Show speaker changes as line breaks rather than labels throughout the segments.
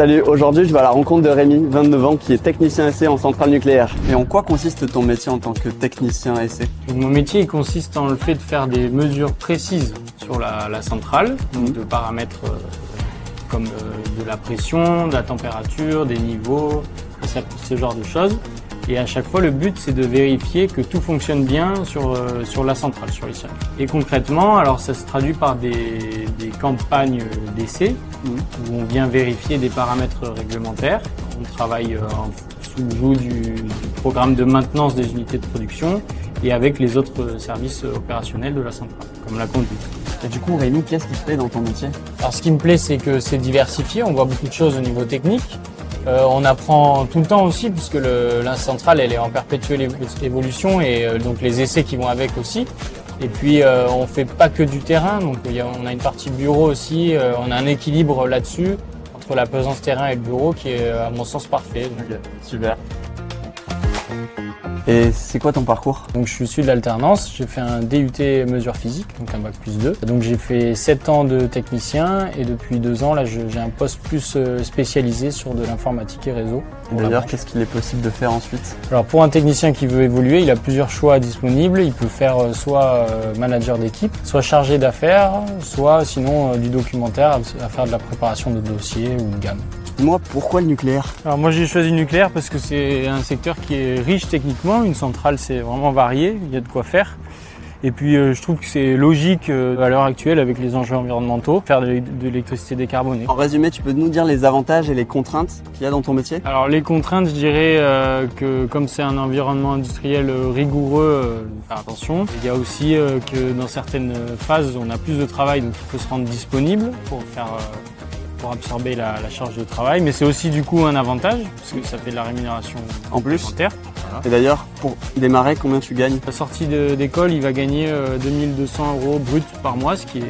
Salut, aujourd'hui je vais à la rencontre de Rémi, 29 ans, qui est technicien essai en centrale nucléaire. Et en quoi consiste ton métier en tant que technicien essai?
Mon métier consiste en le fait de faire des mesures précises sur la centrale, donc de paramètres comme de la pression, de la température, des niveaux, ce genre de choses. Et à chaque fois, le but, c'est de vérifier que tout fonctionne bien sur la centrale, sur les circuits. Et concrètement, alors ça se traduit par des campagnes d'essai où on vient vérifier des paramètres réglementaires. On travaille sous le joug du programme de maintenance des unités de production et avec les autres services opérationnels de la centrale, comme la conduite.
Et du coup, Rémi, qu'est-ce qui te plaît dans ton métier?
Alors, ce qui me plaît, c'est que c'est diversifié. On voit beaucoup de choses au niveau technique. On apprend tout le temps aussi, puisque la centrale elle est en perpétuelle évolution et donc les essais qui vont avec aussi. Et puis on fait pas que du terrain, donc on a une partie bureau aussi. On a un équilibre là-dessus entre la pesance terrain et le bureau qui est à mon sens parfait. Donc,
okay, super. Et c'est quoi ton parcours?
Donc je suis issu de l'alternance, j'ai fait un DUT mesure physique, donc un bac plus 2. Donc j'ai fait 7 ans de technicien et depuis 2 ans là j'ai un poste plus spécialisé sur de l'informatique et réseau.
D'ailleurs, qu'est-ce qu'il est possible de faire ensuite?
Alors pour un technicien qui veut évoluer, il a plusieurs choix disponibles. Il peut faire soit manager d'équipe, soit chargé d'affaires, soit sinon du documentaire à faire de la préparation de dossiers ou de gamme.
Moi, pourquoi le nucléaire?
Alors moi j'ai choisi le nucléaire parce que c'est un secteur qui est riche techniquement, une centrale c'est vraiment varié, il y a de quoi faire. Et puis je trouve que c'est logique à l'heure actuelle avec les enjeux environnementaux, faire de l'électricité décarbonée.
En résumé, tu peux nous dire les avantages et les contraintes qu'il y a dans ton métier?
Alors les contraintes, je dirais que comme c'est un environnement industriel rigoureux, faire attention. Il y a aussi que dans certaines phases on a plus de travail donc il faut se rendre disponible pour absorber la charge de travail, mais c'est aussi du coup un avantage parce que ça fait de la rémunération
en plus.
Voilà.
Et d'ailleurs, pour démarrer, combien tu gagnes?
À la sortie d'école, il va gagner 2200 € brut par mois, ce qui est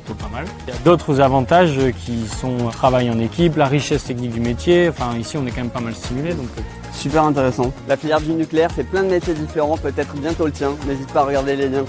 plutôt pas mal. Il y a d'autres avantages qui sont le travail en équipe, la richesse technique du métier. Enfin, ici, on est quand même pas mal stimulé. Donc
super intéressant. La filière du nucléaire fait plein de métiers différents, peut-être bientôt le tien. N'hésite pas à regarder les liens.